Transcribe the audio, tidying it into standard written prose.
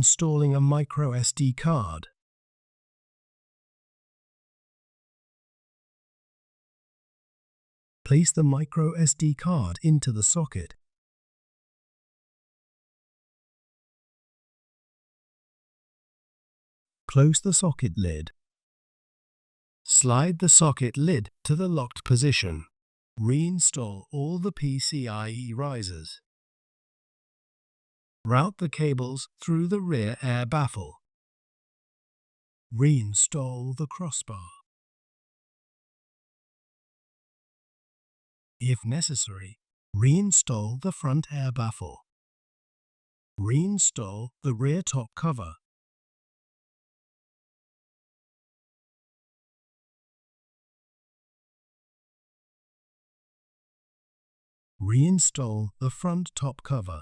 Installing a microSD card. Place the microSD card into the socket. Close the socket lid. Slide the socket lid to the locked position. Reinstall all the PCIe risers. Route the cables through the rear air baffle. Reinstall the crossbar. If necessary, reinstall the front air baffle. Reinstall the rear top cover. Reinstall the front top cover.